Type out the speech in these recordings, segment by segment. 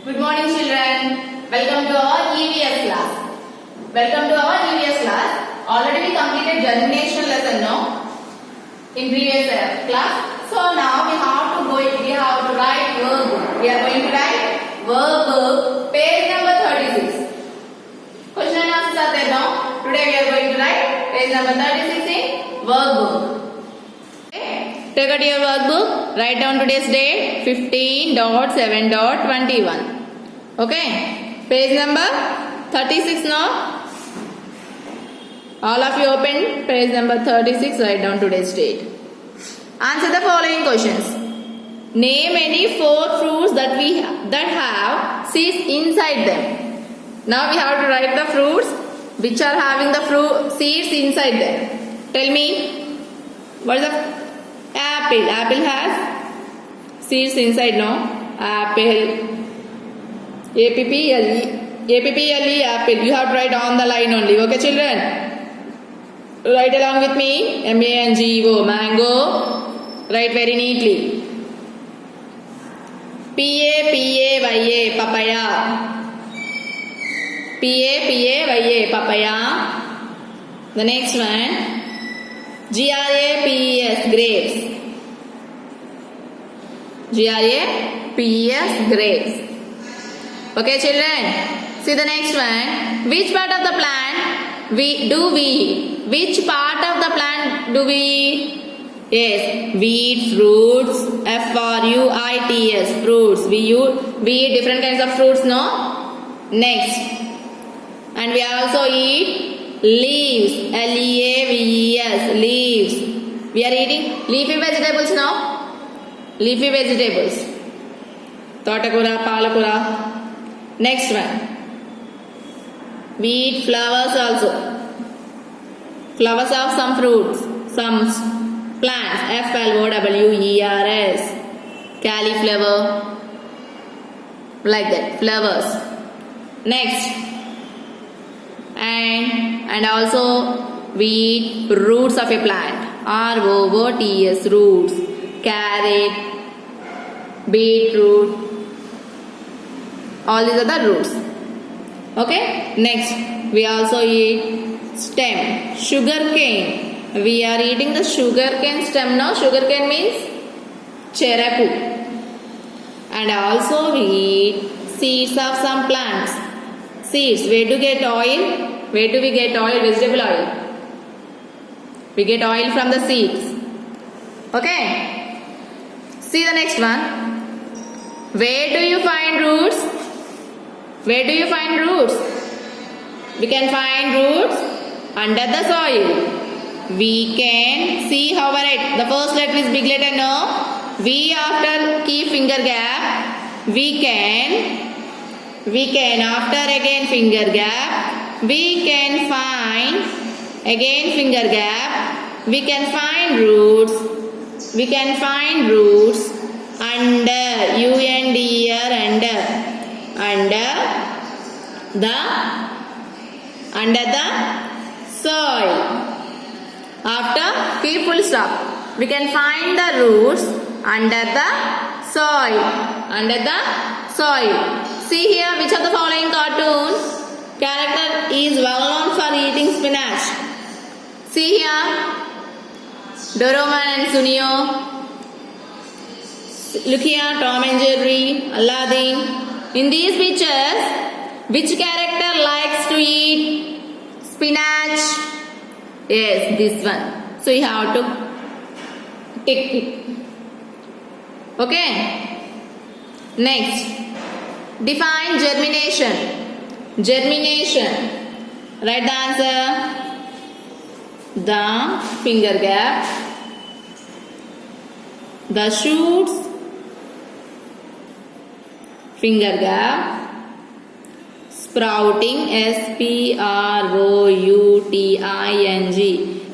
Good morning children. Welcome to our EVS class. Welcome to our EVS class. Already we completed germination lesson no? In previous class. So now we have to write verb. We are going to write verb page number 36. Question and answers are there now. Today we are going to write page number 36 in workbook. Take out your workbook, write down today's date 15.7.21. Okay, page number 36 now. All of you open page number 36, write down today's date. Answer the following questions. Name any 4 fruits that have seeds inside them. Now we have to write the fruits which are having the seeds inside them. Tell me, what is the apple? Apple has seeds inside, no? Apple. A-P-P-L-E, apple. You have to write on the line only. Okay, children? Write along with me. M-A-N-G-O, mango. Write very neatly. P-A-P-A-Y-A, papaya. P-A-P-A-Y-A, papaya. The next one. G-R-A-P-E-S, grapes. G-R-A-P-E-S, grapes. Okay, children. See the next one. Which part of the plant Which part of the plant do we eat? Yes, wheat, fruits. F-R-U-I-T-S, fruits. We eat different kinds of fruits, no? Next. And we also eat leaves. L-E-A-V-E-S, leaves. We are eating leafy vegetables now. Leafy vegetables. Totakura, palakura. Next one. We eat flowers also. Flowers of some fruits, some plants. F-L-O-W-E-R-S. Cauliflower. Like that. Flowers. Next. And also we eat roots of a plant. R-O-O-T-S, roots. Carrot. Beetroot. All these are the roots. Okay. Next, we also eat stem. Sugar cane. We are eating the sugar cane stem now. Sugar cane means cheraku. And also we eat seeds of some plants. Seeds. Where do we get oil? Where do we get oil? Vegetable oil. We get oil from the seeds. Okay. See the next one. Where do you find roots? Where do you find roots? We can find roots under the soil. We can see how I write. The first letter is big letter no. V after key finger gap. We can after again finger gap. We can find again finger gap. We can find roots. We can find roots under under the soil. After keep full stop. We can find the roots under the soil. Under the soil. See here, which of the following cartoon character is well known for eating spinach? See here, Doraemon and Sunio. Look here, Tom and Jerry, Aladdin. In these pictures, which character likes to eat spinach? Yes, this one. So you have to tick it. Okay. Next. Define germination. Germination. Write the answer. The finger gap. The shoots. Finger gap. Sprouting. S-P-R-O-U-T-I-N-G.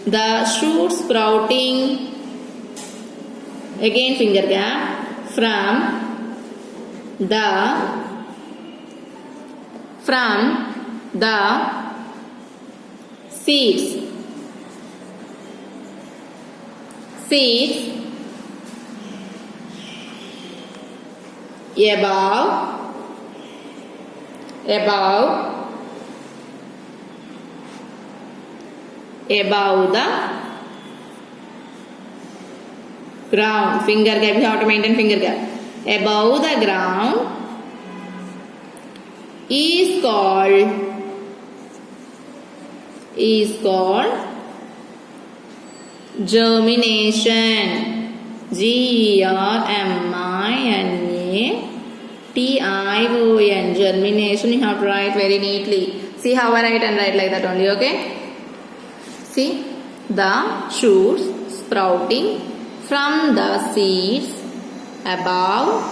The shoot sprouting. Again finger gap. From the seeds. above above the ground. Finger gap, you have to maintain finger gap. Above the ground is called germination. Germination. Germination, you have to write very neatly. See how I write and write like that only, okay? See, the shoots sprouting from the seeds above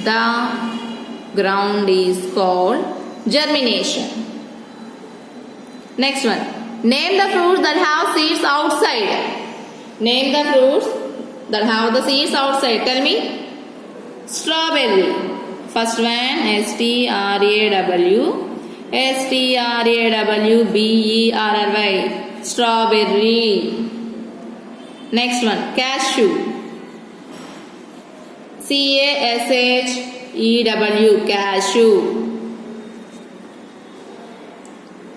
the ground is called germination. Next one. Name the fruits that have seeds outside. Name the fruits that have the seeds outside. Tell me. Strawberry. First one, Strawberry. Strawberry. Next one, cashew. Cashew. Cashew.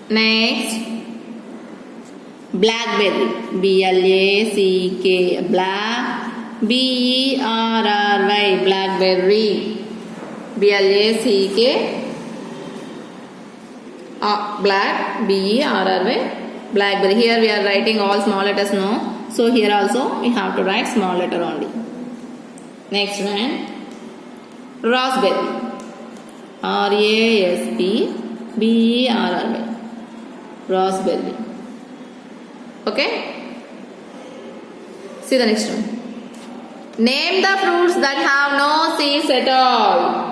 Next, blackberry. Black. Blackberry. Black. Blackberry. Here we are writing all small letters, no? So here also we have to write small letter only. Next one, raspberry. Raspberry. Raspberry. Okay? See the next one. Name the fruits that have no seeds at all.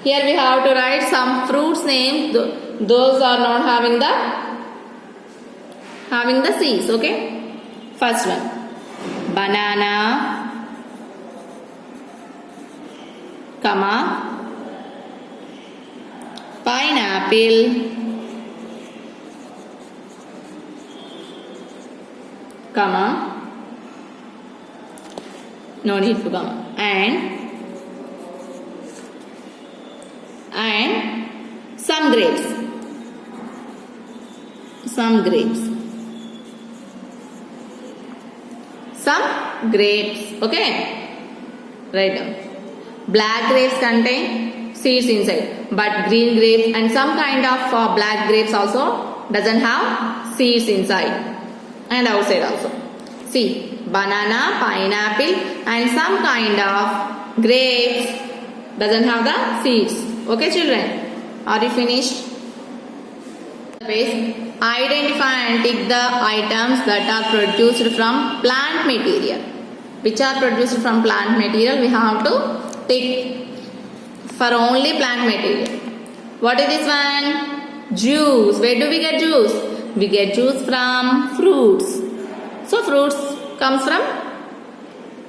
Here we have to write some fruits name. Those are not having the seeds. Okay? First one, banana, pineapple, no need to comma, and some grapes. Some grapes. Okay? Write down. Black grapes contain seeds inside, but green grapes and some kind of black grapes also doesn't have seeds inside and outside also. See, banana, pineapple and some kind of grapes doesn't have the seeds. Okay, children? Are you finished? Identify and tick the items that are produced from plant material. Which are produced from plant material? We have to tick for only plant material. What is this one? Juice. Where do we get juice? We get juice from fruits. So fruits comes from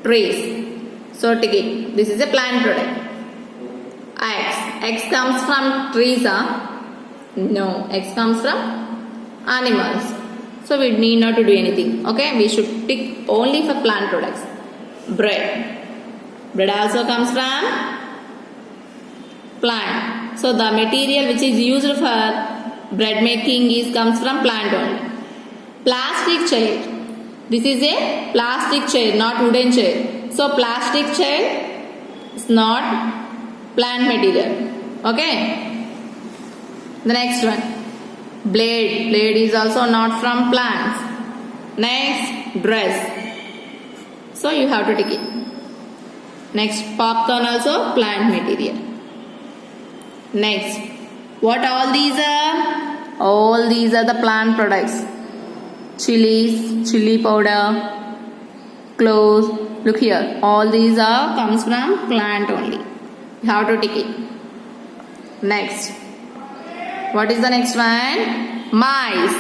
trees. So tick it. This is a plant product. Eggs comes from trees, No, eggs comes from animals. So we need not to do anything. Okay, we should tick only for plant products. Bread also comes from plant. So the material which is used for bread making comes from plant only. Plastic chair. This is a plastic chair, not wooden chair. So plastic chair is not plant material. Okay. The next one, blade. Blade is also not from plants. Next, dress. So you have to tick it. Next, popcorn also plant material. Next, what all these are? All these are the plant products. Chilies, chili powder, cloves. Look here, all these are comes from plant only. You have to tick it. Next. What is the next one? Mice.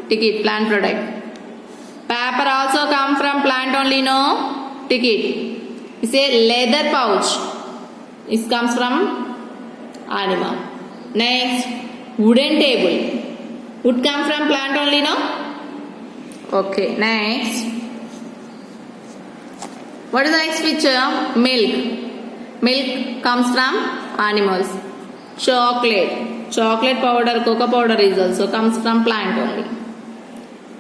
Tick it, plant product. Paper also come from plant only, no? Tick it. It's a leather pouch. It comes from animal. Next, wooden table. Wood come from plant only, no? Okay, next. What is the next picture? Milk. Milk comes from animals. Chocolate powder, cocoa powder is also comes from plant only.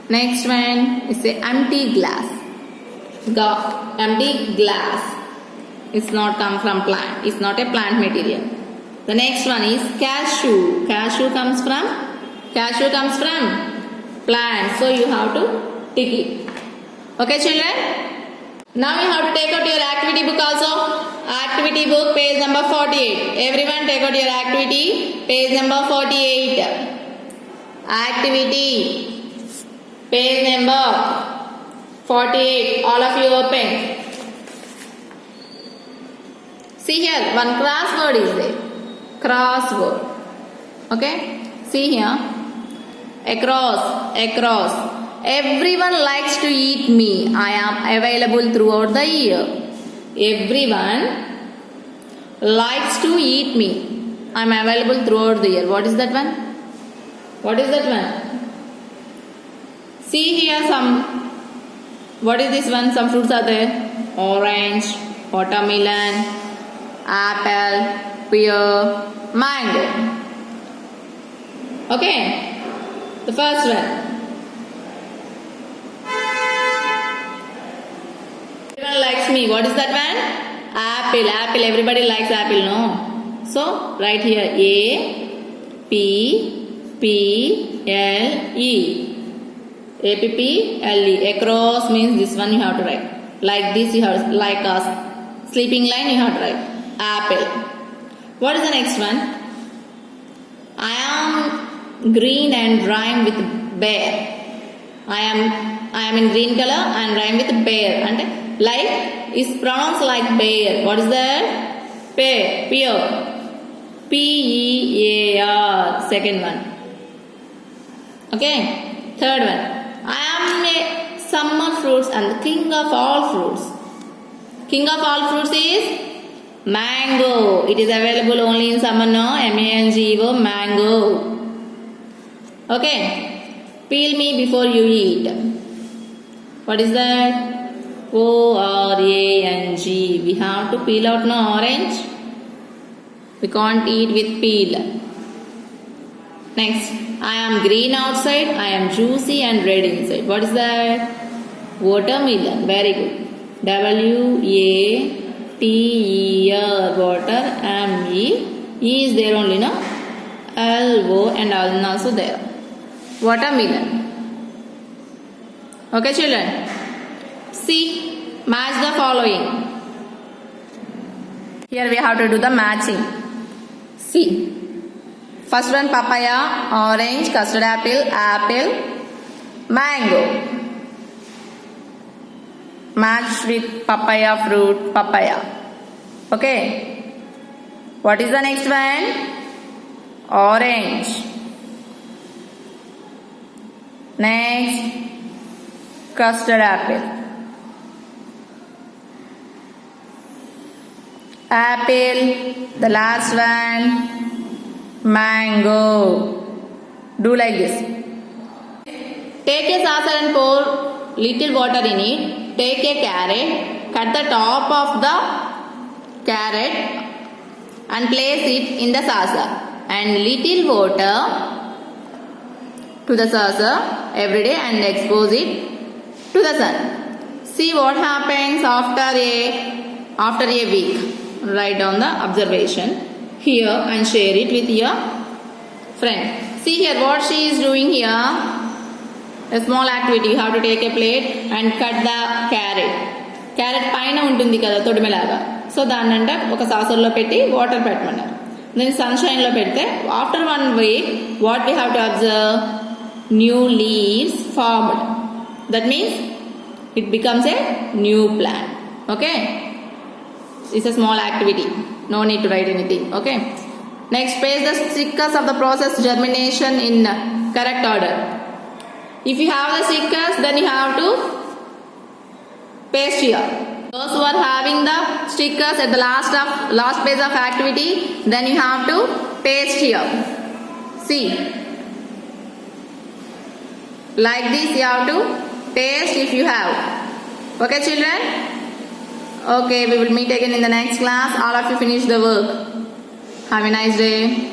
Next one is a empty glass. Empty glass is not come from plant. It's not a plant material. The next one is cashew. Cashew comes from plant. So you have to tick it. Okay, children? Now you have to take out your activity book also. Activity book, page number 48. Everyone take out your activity, page number 48. Activity, page number 48. All of you open. See here, one crossword is there. Crossword. Okay? See here. Across. Everyone likes to eat me. I am available throughout the year. Everyone likes to eat me. I am available throughout the year. What is that one? See here what is this one? Some fruits are there. Orange, watermelon, apple, pear, mango. Okay. The first one. Everyone likes me. What is that one? Apple. Everybody likes apple, no? So, write here A-P-P-L-E. Across means this one you have to write. Like this you have, like a sleeping line you have to write. Apple. What is the next one? I am green and rhyme with bear. I am in green color and rhyme with bear. And like is pronounced like bear. What is that? Pear. P-E-A-R. Second one. Okay. Third one. I am a summer fruits and the king of all fruits. King of all fruits is mango. It is available only in summer, no? M-A-N-G-O. Mango. Okay. Peel me before you eat. What is that? O-R-A-N-G. We have to peel out, no? Orange. We can't eat with peel. Next. I am green outside. I am juicy and red inside. What is that? Watermelon. Very good. W-A-T-E-R. Water. M-E. E is there only, no? L-O and L also there. Watermelon. Okay, children. See, match the following. Here we have to do the matching. See. First one, papaya, orange, custard apple, mango. Match with papaya fruit, papaya. Okay. What is the next one? Orange. Next, custard apple. The last one, mango. Do like this. Take a saucer and pour little water in it. Take a carrot, cut the top of the carrot and place it in the saucer. And little water to the saucer every day and expose it to the sun. See what happens after a week. Write down the observation here and share it with your friend. See here what she is doing here. A small activity. You have to take a plate and cut the carrot. Carrot paina untundi kada todimelaga. So dananta oka saucer lo petti water petmanaru. Then sunshine lo pedte after 1 week what we have to observe? New leaves formed. That means it becomes a new plant. Okay. It's a small activity. No need to write anything. Okay. Next, paste the stickers of the process germination in correct order. If you have the stickers, then you have to paste here. Those who are having the stickers at the last page of activity, then you have to paste here. See. Like this you have to paste if you have. Okay, children? Okay, we will meet again in the next class. All of you finish the work. Have a nice day.